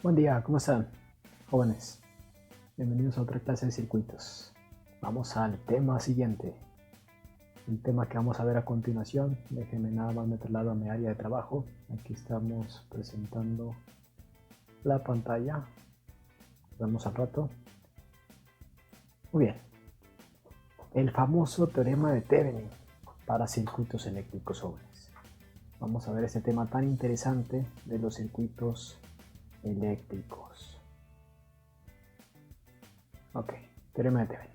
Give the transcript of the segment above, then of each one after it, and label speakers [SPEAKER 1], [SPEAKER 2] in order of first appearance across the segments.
[SPEAKER 1] Buen día, ¿cómo están, jóvenes? Bienvenidos a otra clase de circuitos. Vamos al tema siguiente. El tema que vamos a ver a continuación, déjenme nada más me traslado a mi área de trabajo. Aquí estamos presentando la pantalla. Nos vemos al rato. Muy bien. El famoso teorema de Thevenin para circuitos eléctricos jóvenes. Vamos a ver este tema tan interesante de los circuitos eléctricos. Ok, teorema de Thevenin.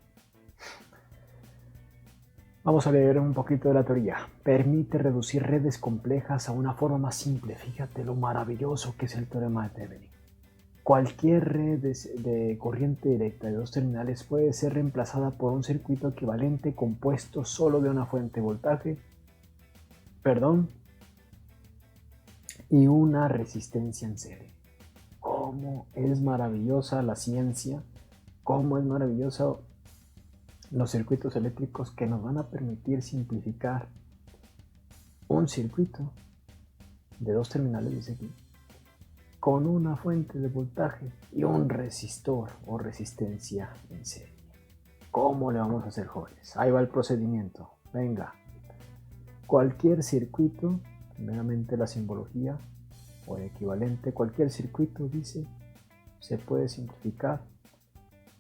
[SPEAKER 1] Vamos a leer un poquito de la teoría. Permite reducir redes complejas a una forma más simple. Fíjate lo maravilloso que es el teorema de Thevenin. Cualquier red de corriente directa de dos terminales puede ser reemplazada por un circuito equivalente compuesto solo de una fuente de voltaje, y una resistencia en serie. Cómo es maravillosa la ciencia, cómo es maravilloso los circuitos eléctricos que nos van a permitir simplificar un circuito de dos terminales, dice aquí, con una fuente de voltaje y un resistor o resistencia en serie. ¿Cómo le vamos a hacer, jóvenes? Ahí va el procedimiento. Venga. Cualquier circuito, primeramente la simbología o el equivalente, cualquier circuito, dice, se puede simplificar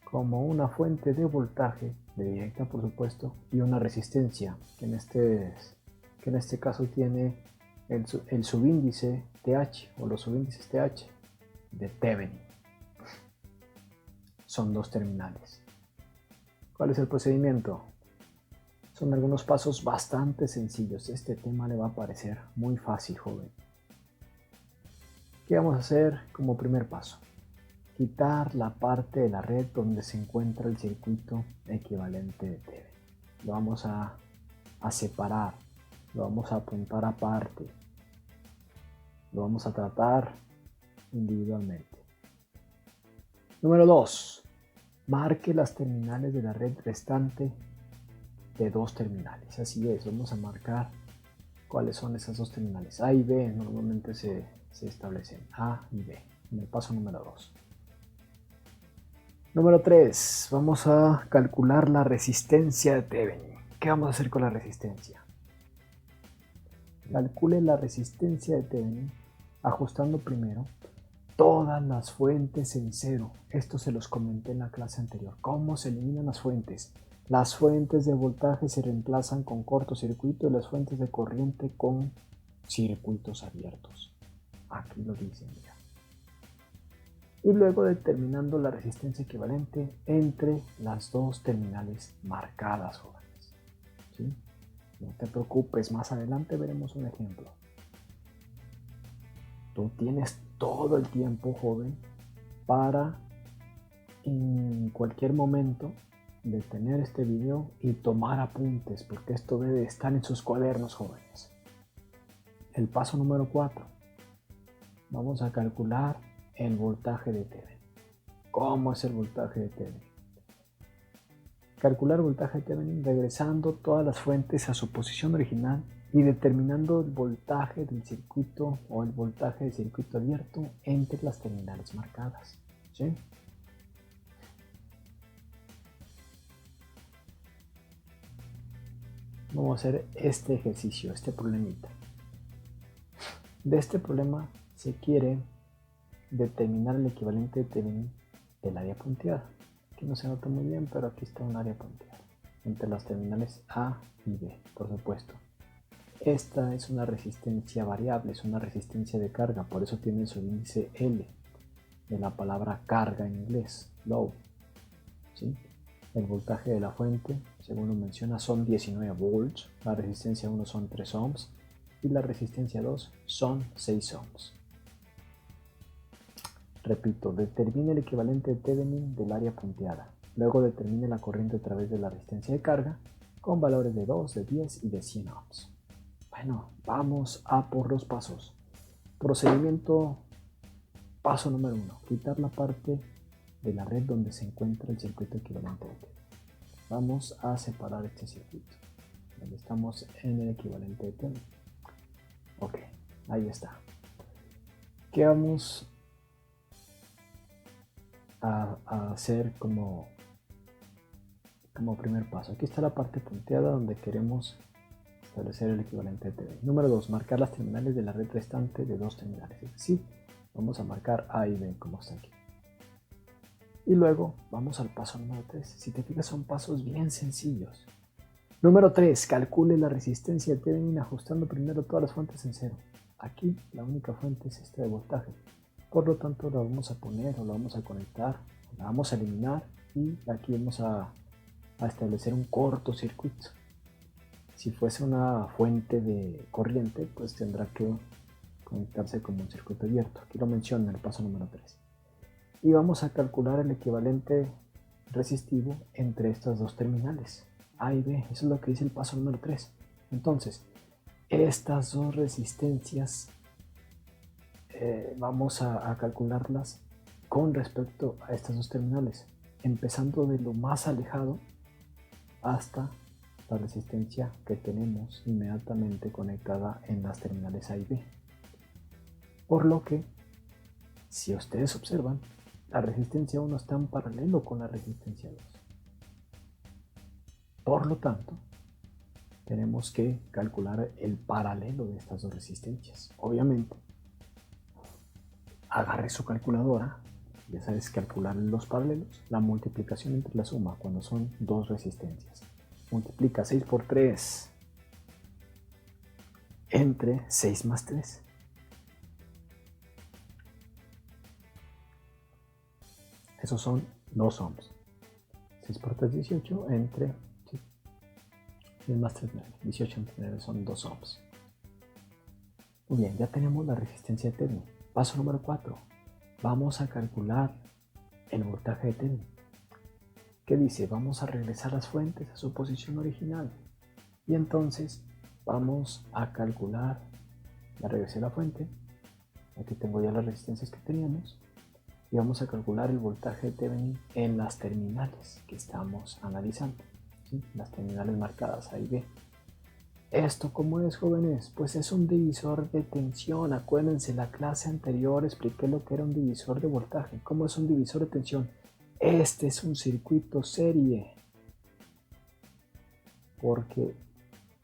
[SPEAKER 1] como una fuente de voltaje, de directa por supuesto, y una resistencia, que en este caso tiene el subíndice TH o los subíndices TH de Thevenin. Son dos terminales. ¿Cuál es el procedimiento? Son algunos pasos bastante sencillos. Este tema le va a parecer muy fácil, joven. ¿Qué vamos a hacer como primer paso? Quitar la parte de la red donde se encuentra el circuito equivalente de Thevenin. Lo vamos a separar, lo vamos a apuntar aparte, lo vamos a tratar individualmente. Número 2. Marque las terminales de la red restante de dos terminales. Así es, vamos a marcar cuáles son esas dos terminales. A y B normalmente se establecen A y B en el paso número 2. Número 3. Vamos a calcular la resistencia de Thevenin. ¿Qué vamos a hacer con la resistencia? Calcule la resistencia de Thevenin ajustando primero todas las fuentes en cero. Esto se los comenté en la clase anterior. ¿Cómo se eliminan las fuentes? Las fuentes de voltaje se reemplazan con cortocircuito y las fuentes de corriente con circuitos abiertos. Aquí lo dicen ya. Y luego determinando la resistencia equivalente entre las dos terminales marcadas, jóvenes. ¿Sí? No te preocupes, más adelante veremos un ejemplo. Tú tienes todo el tiempo, joven, para en cualquier momento detener este video y tomar apuntes, porque esto debe estar en sus cuadernos, jóvenes. El paso número 4. Vamos a calcular el voltaje de Thevenin. ¿Cómo es el voltaje de Thevenin? Calcular el voltaje de Thevenin regresando todas las fuentes a su posición original y determinando el voltaje del circuito o el voltaje del circuito abierto entre las terminales marcadas. ¿Sí? Vamos a hacer este ejercicio, este problemita. De este problema se quiere determinar el equivalente de Thevenin del área punteada. Aquí no se nota muy bien, pero aquí está un área punteada entre las terminales A y B, por supuesto. Esta es una resistencia variable, es una resistencia de carga, por eso tiene su índice L, de la palabra carga en inglés, load. ¿Sí? El voltaje de la fuente, según lo menciona, son 19 volts, la resistencia 1 son 3 ohms y la resistencia 2 son 6 ohms. Repito, determine el equivalente de Thevenin del área punteada. Luego determine la corriente a través de la resistencia de carga con valores de 2, de 10 y de 100 ohms. Bueno, vamos a por los pasos. Procedimiento paso número 1. Quitar la parte de la red donde se encuentra el circuito equivalente de Thevenin. Vamos a separar este circuito. Donde estamos en el equivalente de Thevenin. Ok, ahí está. ¿Qué vamos a hacer como primer paso. Aquí está la parte punteada donde queremos establecer el equivalente de TB. Número 2, marcar las terminales de la red restante de dos terminales. Es decir, vamos a marcar A y B como está aquí. Y luego vamos al paso número 3. Si te fijas, son pasos bien sencillos. Número 3, calcule la resistencia de Thevenin ajustando primero todas las fuentes en cero. Aquí la única fuente es esta de voltaje. Por lo tanto, la vamos a poner o la vamos a conectar, la vamos a eliminar y aquí vamos a establecer un cortocircuito. Si fuese una fuente de corriente, pues tendrá que conectarse como un circuito abierto. Aquí lo menciono en el paso número 3. Y vamos a calcular el equivalente resistivo entre estas dos terminales, A y B. Eso es lo que dice el paso número 3. Entonces, estas dos resistencias vamos a calcularlas con respecto a estas dos terminales, empezando de lo más alejado hasta la resistencia que tenemos inmediatamente conectada en las terminales A y B. Por lo que, si ustedes observan, la resistencia 1 está en paralelo con la resistencia 2. Por lo tanto, tenemos que calcular el paralelo de estas dos resistencias. Obviamente, agarre su calculadora, ya sabes calcular los paralelos, la multiplicación entre la suma cuando son dos resistencias. Multiplica 6 por 3 entre 6 más 3. Esos son 2 ohms. 6 por 3, 18 entre 10 más 3, 9. 18 entre 9 son 2 ohms. Muy bien, ya tenemos la resistencia de Thevenin. Paso número 4. Vamos a calcular el voltaje de Thevenin. ¿Qué dice? Vamos a regresar las fuentes a su posición original. Y entonces vamos a calcular, ya regresé la fuente. Aquí tengo ya las resistencias que teníamos. Y vamos a calcular el voltaje de Thevenin en las terminales que estamos analizando, ¿sí? Las terminales marcadas A y B. ¿Esto cómo es, jóvenes? Pues es un divisor de tensión. Acuérdense, la clase anterior expliqué lo que era un divisor de voltaje. ¿Cómo es un divisor de tensión? Este es un circuito serie, porque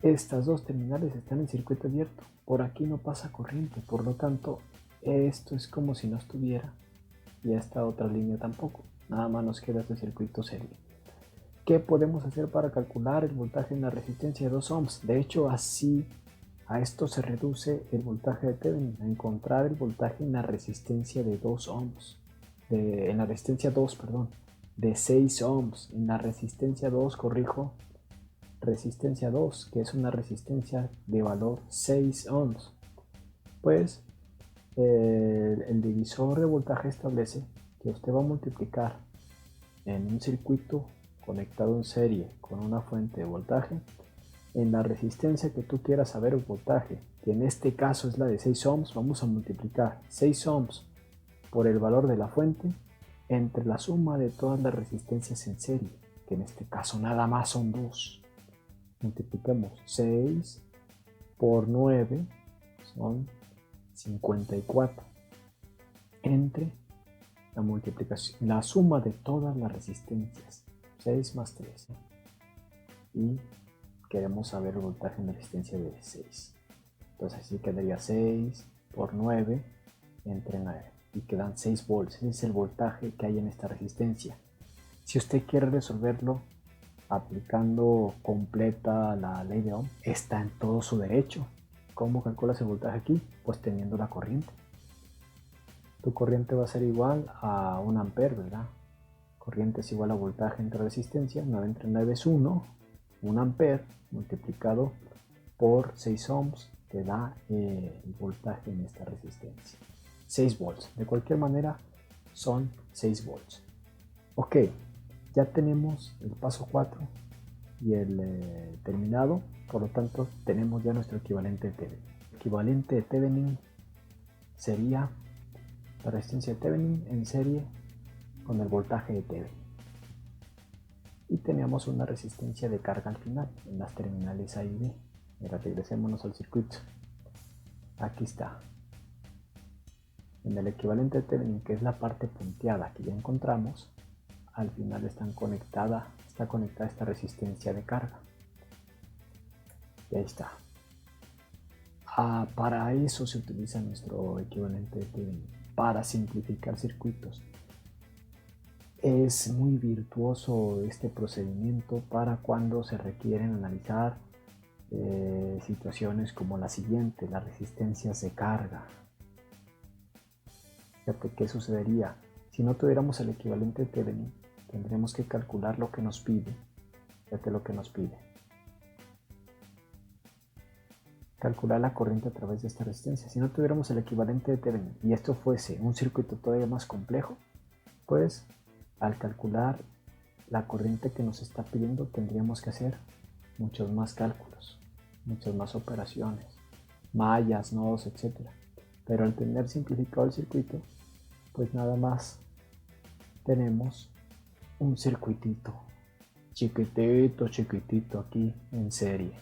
[SPEAKER 1] estas dos terminales están en circuito abierto. Por aquí no pasa corriente, por lo tanto, esto es como si no estuviera. Y esta otra línea tampoco. Nada más nos queda este circuito serie. ¿Qué podemos hacer para calcular el voltaje en la resistencia de 2 ohms? De hecho, así a esto se reduce el voltaje de Thevenin, a encontrar el voltaje en la resistencia de 2 ohms. En la resistencia 2, perdón, de 6 ohms. En la resistencia 2, corrijo, resistencia 2, que es una resistencia de valor 6 ohms. Pues el divisor de voltaje establece que usted va a multiplicar en un circuito conectado en serie con una fuente de voltaje en la resistencia que tú quieras saber el voltaje, que en este caso es la de 6 ohms. Vamos a multiplicar 6 ohms por el valor de la fuente entre la suma de todas las resistencias en serie, que en este caso nada más son 2. Multiplicamos 6 por 9, son 54, entre la multiplicación, la suma de todas las resistencias, 6 más 3, y queremos saber el voltaje en la resistencia de 6. Entonces así quedaría 6 por 9 entre 9 y quedan 6 volts. Ese es el voltaje que hay en esta resistencia. Si usted quiere resolverlo aplicando completa la ley de Ohm, está en todo su derecho. ¿Cómo calculas el voltaje aquí? Pues teniendo la corriente. Tu corriente va a ser igual a 1 ampere, ¿verdad? Corriente es igual a voltaje entre resistencia. 9 entre 9 es 1. 1 ampere multiplicado por 6 ohms te da el voltaje en esta resistencia. 6 volts. De cualquier manera son 6 volts. Ok, ya tenemos el paso 4 y el terminado. Por lo tanto, tenemos ya nuestro equivalente de Thevenin. El equivalente de Thevenin sería la resistencia de Thevenin en serie con el voltaje de Thevenin. Y teníamos una resistencia de carga al final en las terminales A y B. Mira, regresémonos al circuito. Aquí está. En el equivalente de Thevenin, que es la parte punteada que ya encontramos, al final está conectada esta resistencia de carga. Y ahí está. Para eso se utiliza nuestro equivalente de Thevenin, para simplificar circuitos. Es muy virtuoso este procedimiento para cuando se requieren analizar situaciones como la siguiente, las resistencias de carga. Fíjate qué sucedería si no tuviéramos el equivalente de Thevenin. Tendremos que calcular lo que nos pide. Fíjate lo que nos pide. Calcular la corriente a través de esta resistencia. Si no tuviéramos el equivalente de Thevenin y esto fuese un circuito todavía más complejo, pues al calcular la corriente que nos está pidiendo tendríamos que hacer muchos más cálculos, muchas más operaciones, mallas, nodos, etc. Pero al tener simplificado el circuito, pues nada más tenemos un circuitito chiquitito aquí en serie.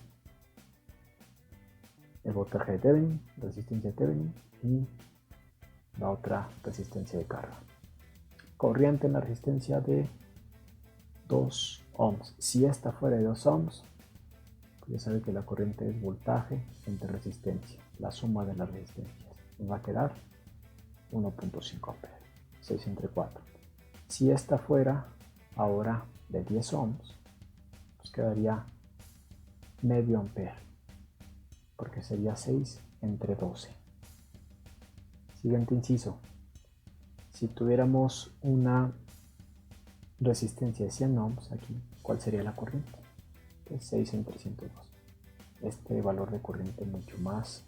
[SPEAKER 1] El voltaje de Thevenin, resistencia de Thevenin y la otra resistencia de carga. Corriente en la resistencia de 2 ohms. Si esta fuera de 2 ohms, pues ya sabe que la corriente es voltaje entre resistencia, la suma de las resistencias. Nos va a quedar 1.5 amperes, 6 entre 4. Si esta fuera ahora de 10 ohms, pues quedaría medio ampere, porque sería 6 entre 12. Siguiente inciso. Si tuviéramos una resistencia de 100 ohms aquí, ¿cuál sería la corriente? Pues 6 entre 102. Este valor de corriente mucho más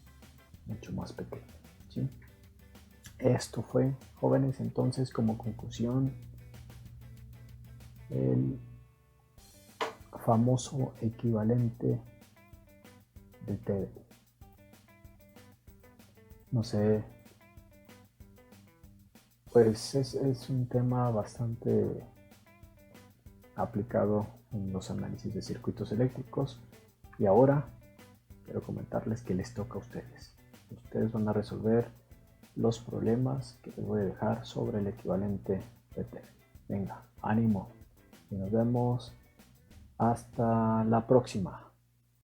[SPEAKER 1] pequeño, ¿sí? Esto fue, jóvenes, entonces como conclusión, el famoso equivalente de Thevenin. No sé, pues es un tema bastante aplicado en los análisis de circuitos eléctricos y ahora quiero comentarles que les toca a ustedes. Ustedes van a resolver los problemas que les voy a dejar sobre el equivalente de Thevenin. Venga, ánimo y nos vemos hasta la próxima.